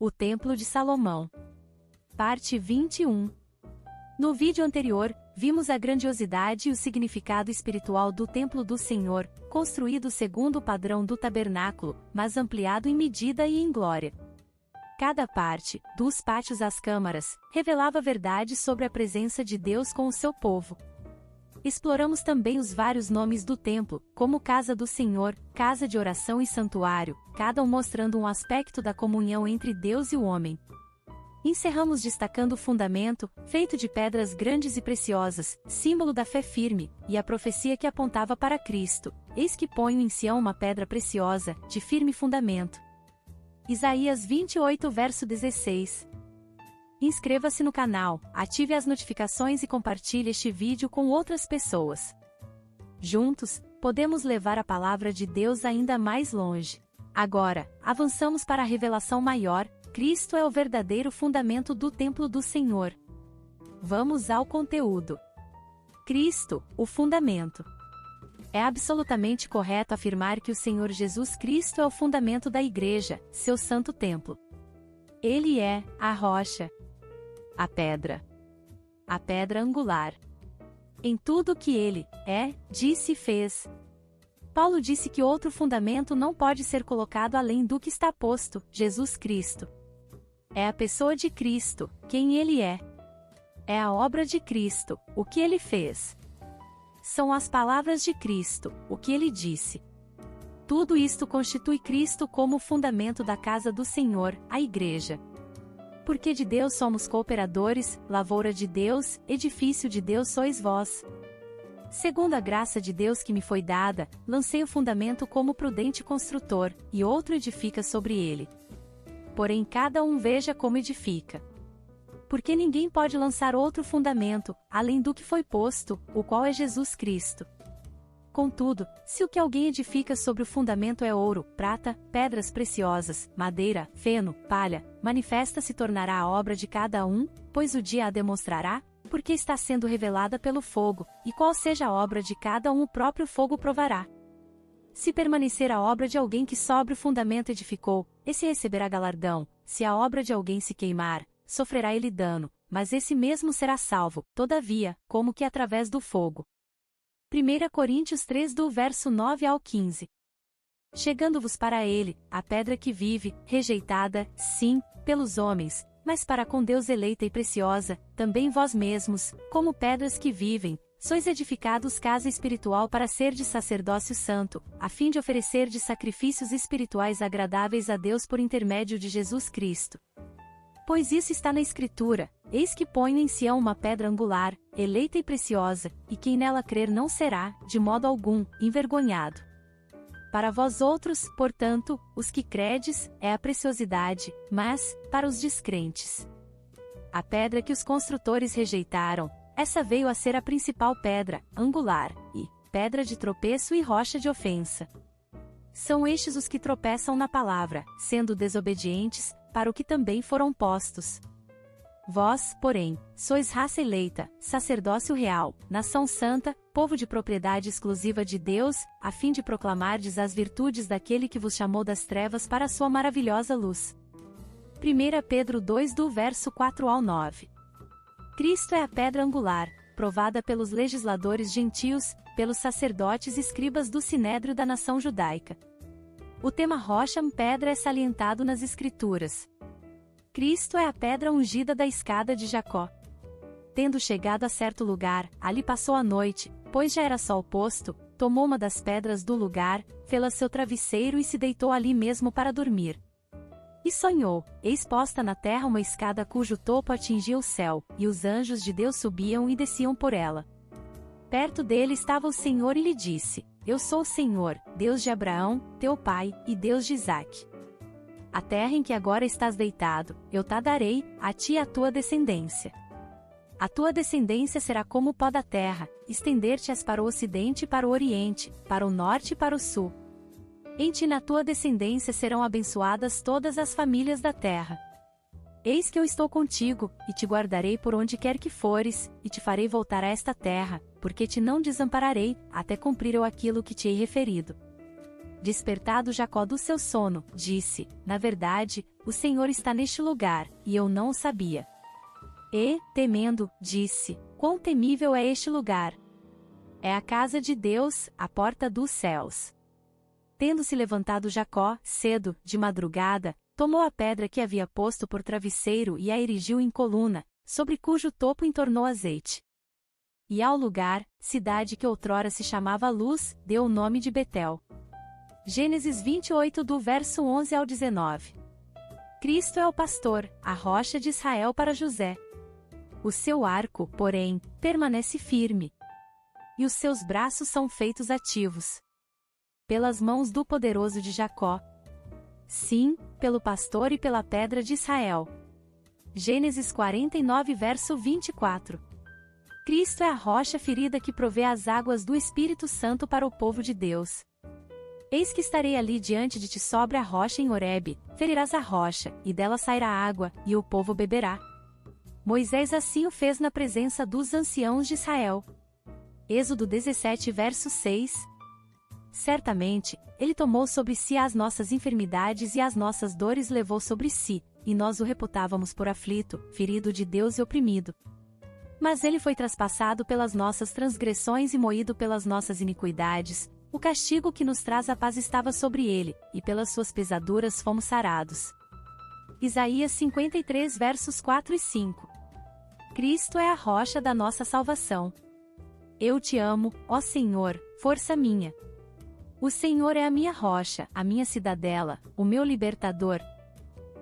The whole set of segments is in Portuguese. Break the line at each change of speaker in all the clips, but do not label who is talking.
O Templo de Salomão. Parte 21. No vídeo anterior, vimos a grandiosidade e o significado espiritual do Templo do Senhor, construído segundo o padrão do tabernáculo, mas ampliado em medida e em glória. Cada parte, dos pátios às câmaras, revelava verdades sobre a presença de Deus com o seu povo. Exploramos também os vários nomes do templo, como Casa do Senhor, Casa de Oração e Santuário, cada um mostrando um aspecto da comunhão entre Deus e o homem. Encerramos destacando o fundamento, feito de pedras grandes e preciosas, símbolo da fé firme, e a profecia que apontava para Cristo: eis que ponho em Sião uma pedra preciosa, de firme fundamento. Isaías 28 verso 16. Inscreva-se no canal, ative as notificações e compartilhe este vídeo com outras pessoas. Juntos, podemos levar a palavra de Deus ainda mais longe. Agora, avançamos para a revelação maior: Cristo é o verdadeiro fundamento do templo do Senhor. Vamos ao conteúdo. Cristo, o fundamento. É absolutamente correto afirmar que o Senhor Jesus Cristo é o fundamento da Igreja, seu santo templo. Ele é a rocha, a pedra angular. Em tudo o que ele é, disse e fez. Paulo disse que outro fundamento não pode ser colocado além do que está posto: Jesus Cristo. É a pessoa de Cristo, quem ele é. É a obra de Cristo, o que ele fez. São as palavras de Cristo, o que ele disse. Tudo isto constitui Cristo como o fundamento da casa do Senhor, a Igreja. Porque de Deus somos cooperadores, lavoura de Deus, edifício de Deus sois vós. Segundo a graça de Deus que me foi dada, lancei o fundamento como prudente construtor, e outro edifica sobre ele. Porém cada um veja como edifica. Porque ninguém pode lançar outro fundamento, além do que foi posto, o qual é Jesus Cristo. Contudo, se o que alguém edifica sobre o fundamento é ouro, prata, pedras preciosas, madeira, feno, palha, manifesta se tornará a obra de cada um, pois o dia a demonstrará, porque está sendo revelada pelo fogo, e qual seja a obra de cada um o próprio fogo provará. Se permanecer a obra de alguém que sobre o fundamento edificou, esse receberá galardão; se a obra de alguém se queimar, sofrerá ele dano, mas esse mesmo será salvo, todavia, como que através do fogo. 1 Coríntios 3 do verso 9 ao 15. Chegando-vos para ele, a pedra que vive, rejeitada, sim, pelos homens, mas para com Deus eleita e preciosa, também vós mesmos, como pedras que vivem, sois edificados casa espiritual para serdes sacerdócio santo, a fim de oferecerdes sacrifícios espirituais agradáveis a Deus por intermédio de Jesus Cristo. Pois isso está na Escritura: eis que ponho em Sião uma pedra angular, eleita e preciosa, e quem nela crer não será, de modo algum, envergonhado. Para vós outros, portanto, os que credes, é a preciosidade, mas, para os descrentes, a pedra que os construtores rejeitaram, essa veio a ser a principal pedra, angular, e pedra de tropeço e rocha de ofensa. São estes os que tropeçam na palavra, sendo desobedientes, para o que também foram postos. Vós, porém, sois raça eleita, sacerdócio real, nação santa, povo de propriedade exclusiva de Deus, a fim de proclamardes as virtudes daquele que vos chamou das trevas para a sua maravilhosa luz. 1 Pedro 2 do verso 4 ao 9. Cristo é a pedra angular, provada pelos legisladores gentios, pelos sacerdotes e escribas do sinédrio da nação judaica. O tema rocha pedra é salientado nas Escrituras. Cristo é a pedra ungida da escada de Jacó. Tendo chegado a certo lugar, ali passou a noite, pois já era sol posto, tomou uma das pedras do lugar, fê-la seu travesseiro e se deitou ali mesmo para dormir. E sonhou, eis posta na terra uma escada cujo topo atingia o céu, e os anjos de Deus subiam e desciam por ela. Perto dele estava o Senhor e lhe disse: Eu sou o Senhor, Deus de Abraão, teu pai, e Deus de Isaque. A terra em que agora estás deitado, eu te darei, a ti e à tua descendência. A tua descendência será como o pó da terra, estender-te-ás para o ocidente e para o oriente, para o norte e para o sul. Em ti e na tua descendência serão abençoadas todas as famílias da terra. Eis que eu estou contigo, e te guardarei por onde quer que fores, e te farei voltar a esta terra, porque te não desampararei, até cumprir eu aquilo que te hei referido. Despertado Jacó do seu sono, disse: Na verdade, o Senhor está neste lugar, e eu não o sabia. E, temendo, disse: quão temível é este lugar! É a casa de Deus, a porta dos céus. Tendo-se levantado Jacó, cedo, de madrugada, tomou a pedra que havia posto por travesseiro e a erigiu em coluna, sobre cujo topo entornou azeite. E ao lugar, cidade que outrora se chamava Luz, deu o nome de Betel. Gênesis 28 do verso 11 ao 19. Cristo é o pastor, a rocha de Israel para José. O seu arco, porém, permanece firme. E os seus braços são feitos ativos. Pelas mãos do poderoso de Jacó. Sim, pelo pastor e pela pedra de Israel. Gênesis 49 verso 24. Cristo é a rocha ferida que provê as águas do Espírito Santo para o povo de Deus. Eis que estarei ali diante de ti sobre a rocha em Horebe, ferirás a rocha, e dela sairá água, e o povo beberá. Moisés assim o fez na presença dos anciãos de Israel. Êxodo 17 verso 6. Certamente, ele tomou sobre si as nossas enfermidades e as nossas dores levou sobre si, e nós o reputávamos por aflito, ferido de Deus e oprimido. Mas ele foi traspassado pelas nossas transgressões e moído pelas nossas iniquidades, o castigo que nos traz a paz estava sobre ele, e pelas suas pesaduras fomos sarados. Isaías 53 versos 4 e 5. Cristo é a rocha da nossa salvação. Eu te amo, ó Senhor, força minha. O Senhor é a minha rocha, a minha cidadela, o meu libertador.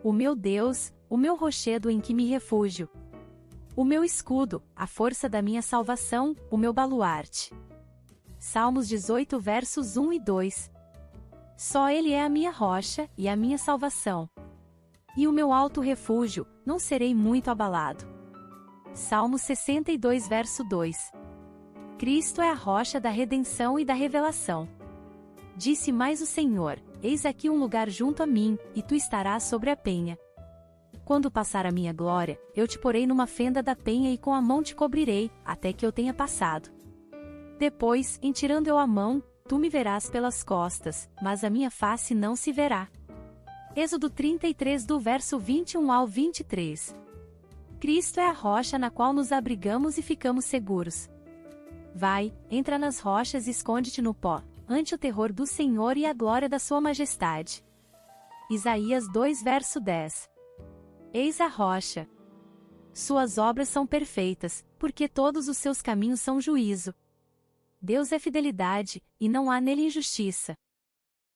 O meu Deus, o meu rochedo em que me refúgio. O meu escudo, a força da minha salvação, o meu baluarte. Salmos 18 versos 1 e 2. Só Ele é a minha rocha e a minha salvação. E o meu alto refúgio, não serei muito abalado. Salmos 62 verso 2. Cristo é a rocha da redenção e da revelação. Disse mais o Senhor: eis aqui um lugar junto a mim, e tu estarás sobre a penha. Quando passar a minha glória, eu te porei numa fenda da penha e com a mão te cobrirei, até que eu tenha passado. Depois, em tirando eu a mão, tu me verás pelas costas, mas a minha face não se verá. Êxodo 33 do verso 21 ao 23. Cristo é a rocha na qual nos abrigamos e ficamos seguros. Vai, entra nas rochas e esconde-te no pó, ante o terror do Senhor e a glória da sua majestade. Isaías 2 verso 10. Eis a rocha. Suas obras são perfeitas, porque todos os seus caminhos são juízo. Deus é fidelidade, e não há nele injustiça.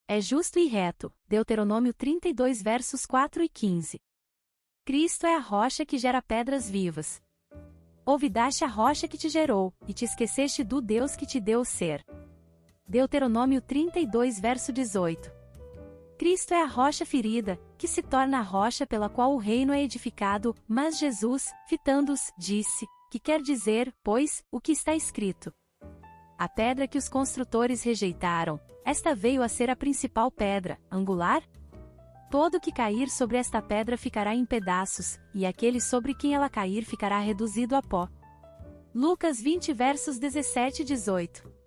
É justo e reto, Deuteronômio 32 versos 4 e 15. Cristo é a rocha que gera pedras vivas. Olvidaste a rocha que te gerou, e te esqueceste do Deus que te deu o ser. Deuteronômio 32 verso 18. Cristo é a rocha ferida, que se torna a rocha pela qual o reino é edificado, mas Jesus, fitando-os, disse, que quer dizer, pois, o que está escrito. A pedra que os construtores rejeitaram, esta veio a ser a principal pedra, angular? Todo que cair sobre esta pedra ficará em pedaços, e aquele sobre quem ela cair ficará reduzido a pó. Lucas 20 versos 17 e 18.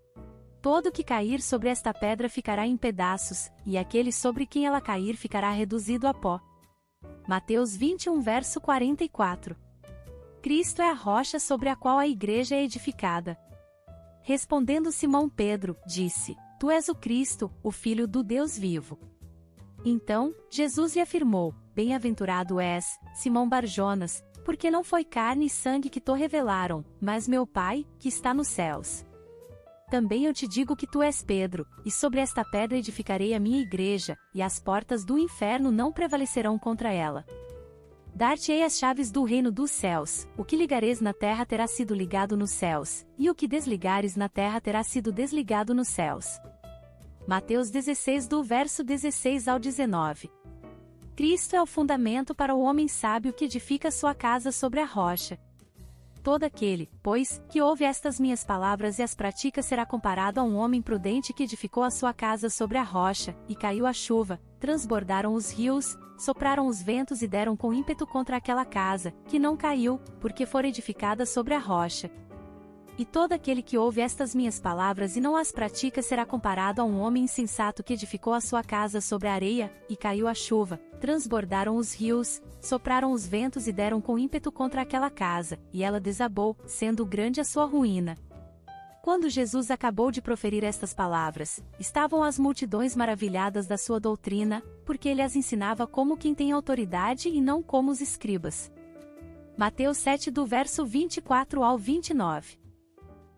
Todo que cair sobre esta pedra ficará em pedaços, e aquele sobre quem ela cair ficará reduzido a pó. Mateus 21 verso 44. Cristo é a rocha sobre a qual a igreja é edificada. Respondendo Simão Pedro, disse: Tu és o Cristo, o Filho do Deus vivo. Então, Jesus lhe afirmou: Bem-aventurado és, Simão Barjonas, porque não foi carne e sangue que te revelaram, mas meu Pai, que está nos céus. Também eu te digo que tu és Pedro, e sobre esta pedra edificarei a minha igreja, e as portas do inferno não prevalecerão contra ela. Dar-te-ei as chaves do reino dos céus, o que ligares na terra terá sido ligado nos céus, e o que desligares na terra terá sido desligado nos céus. Mateus 16 do verso 16 ao 19. Cristo é o fundamento para o homem sábio que edifica sua casa sobre a rocha. Todo aquele, pois, que ouve estas minhas palavras e as pratica será comparado a um homem prudente que edificou a sua casa sobre a rocha, e caiu a chuva, transbordaram os rios, sopraram os ventos e deram com ímpeto contra aquela casa, que não caiu, porque fora edificada sobre a rocha. E todo aquele que ouve estas minhas palavras e não as pratica será comparado a um homem insensato que edificou a sua casa sobre a areia, e caiu a chuva, transbordaram os rios, sopraram os ventos e deram com ímpeto contra aquela casa, e ela desabou, sendo grande a sua ruína. Quando Jesus acabou de proferir estas palavras, estavam as multidões maravilhadas da sua doutrina, porque ele as ensinava como quem tem autoridade e não como os escribas. Mateus 7 do verso 24 ao 29.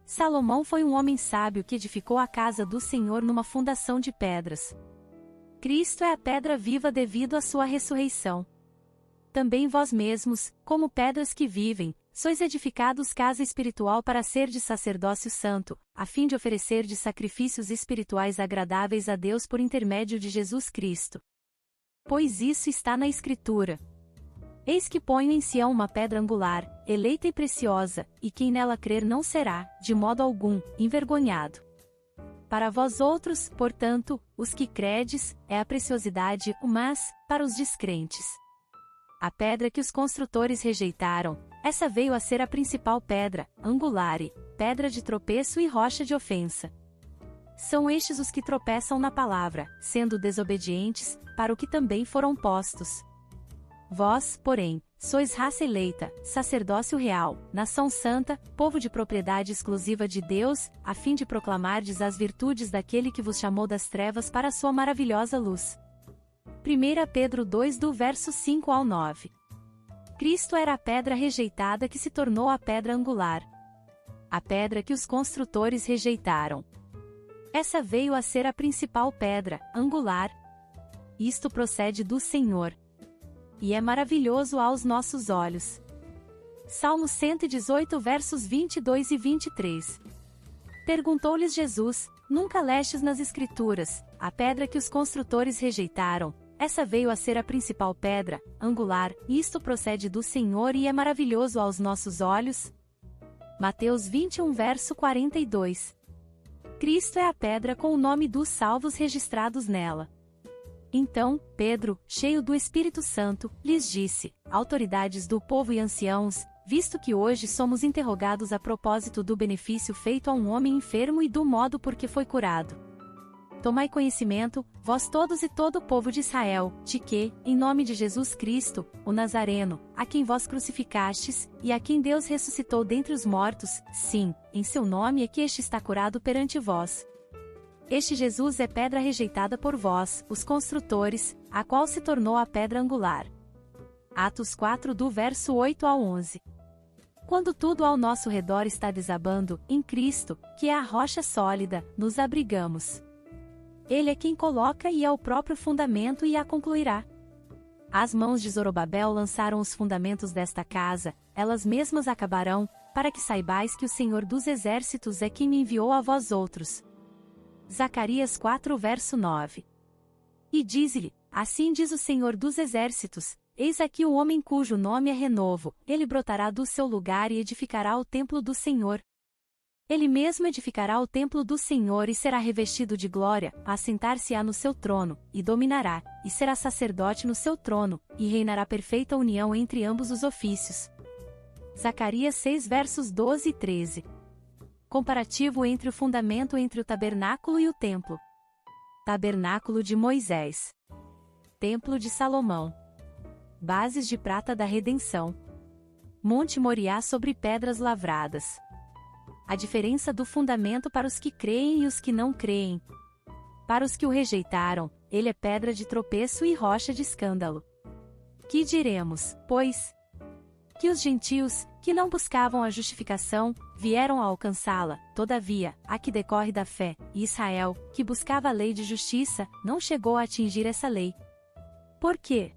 Salomão foi um homem sábio que edificou a casa do Senhor numa fundação de pedras. Cristo é a pedra viva devido à sua ressurreição. Também vós mesmos, como pedras que vivem, sois edificados casa espiritual para ser de sacerdócio santo, a fim de oferecer de sacrifícios espirituais agradáveis a Deus por intermédio de Jesus Cristo. Pois isso está na Escritura. Eis que ponho em Sião uma pedra angular, eleita e preciosa, e quem nela crer não será, de modo algum, envergonhado. Para vós outros, portanto, os que credes, é a preciosidade, mas, para os descrentes. A pedra que os construtores rejeitaram, essa veio a ser a principal pedra, angular e, pedra de tropeço e rocha de ofensa. São estes os que tropeçam na palavra, sendo desobedientes, para o que também foram postos. Vós, porém, sois raça eleita, sacerdócio real, nação santa, povo de propriedade exclusiva de Deus, a fim de proclamardes as virtudes daquele que vos chamou das trevas para a sua maravilhosa luz. 1 Pedro 2 do verso 5 ao 9. Cristo era a pedra rejeitada que se tornou a pedra angular. A pedra que os construtores rejeitaram. Essa veio a ser a principal pedra, angular. Isto procede do Senhor. E é maravilhoso aos nossos olhos. Salmo 118 versos 22 e 23. Perguntou-lhes Jesus: nunca lestes nas Escrituras, a pedra que os construtores rejeitaram, essa veio a ser a principal pedra, angular, isto procede do Senhor e é maravilhoso aos nossos olhos? Mateus 21 verso 42. Cristo é a pedra com o nome dos salvos registrados nela. Então, Pedro, cheio do Espírito Santo, lhes disse: autoridades do povo e anciãos, visto que hoje somos interrogados a propósito do benefício feito a um homem enfermo e do modo por que foi curado. Tomai conhecimento, vós todos e todo o povo de Israel, de que, em nome de Jesus Cristo, o Nazareno, a quem vós crucificastes, e a quem Deus ressuscitou dentre os mortos, sim, em seu nome é que este está curado perante vós. Este Jesus é pedra rejeitada por vós, os construtores, a qual se tornou a pedra angular. Atos 4 do verso 8 ao 11. Quando tudo ao nosso redor está desabando, em Cristo, que é a rocha sólida, nos abrigamos. Ele é quem coloca e é o próprio fundamento e a concluirá. As mãos de Zorobabel lançaram os fundamentos desta casa, elas mesmas acabarão, para que saibais que o Senhor dos Exércitos é quem me enviou a vós outros. Zacarias 4 verso 9. E diz-lhe: assim diz o Senhor dos Exércitos, eis aqui o homem cujo nome é Renovo, ele brotará do seu lugar e edificará o templo do Senhor. Ele mesmo edificará o templo do Senhor e será revestido de glória, assentar-se-á no seu trono, e dominará, e será sacerdote no seu trono, e reinará perfeita união entre ambos os ofícios. Zacarias 6 versos 12 e 13. Comparativo entre o fundamento entre o tabernáculo e o templo. Tabernáculo de Moisés. Templo de Salomão. Bases de prata da redenção. Monte Moriá sobre pedras lavradas. A diferença do fundamento para os que creem e os que não creem. Para os que o rejeitaram, ele é pedra de tropeço e rocha de escândalo. Que diremos, pois? Que os gentios, que não buscavam a justificação, vieram a alcançá-la, todavia, a que decorre da fé, e Israel, que buscava a lei de justiça, não chegou a atingir essa lei. Por quê?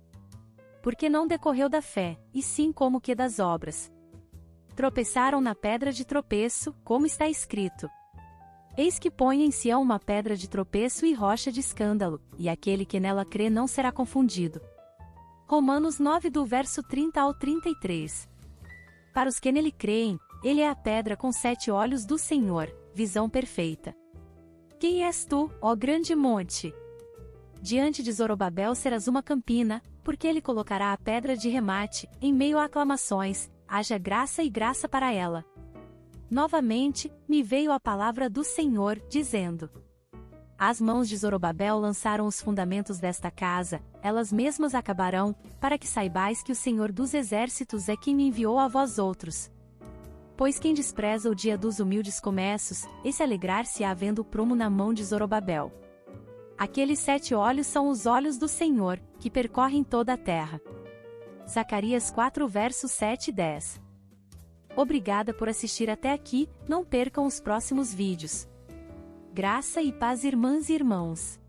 Porque não decorreu da fé, e sim como que das obras. Tropeçaram na pedra de tropeço, como está escrito: eis que põe em Sião uma pedra de tropeço e rocha de escândalo, e aquele que nela crê não será confundido. Romanos 9 do verso 30 ao 33. Para os que nele creem, ele é a pedra com 7 olhos do Senhor, visão perfeita. Quem és tu, ó grande monte? Diante de Zorobabel serás uma campina, porque ele colocará a pedra de remate, em meio a aclamações, haja graça e graça para ela. Novamente, me veio a palavra do Senhor, dizendo: As mãos de Zorobabel lançaram os fundamentos desta casa, elas mesmas acabarão, para que saibais que o Senhor dos Exércitos é quem me enviou a vós outros. Pois quem despreza o dia dos humildes começos, esse alegrar-se-á vendo o prumo na mão de Zorobabel. Aqueles 7 olhos são os olhos do Senhor, que percorrem toda a terra. Zacarias 4 versos 7 e 10. Obrigada por assistir até aqui, não percam os próximos vídeos. Graça e paz, irmãs e irmãos.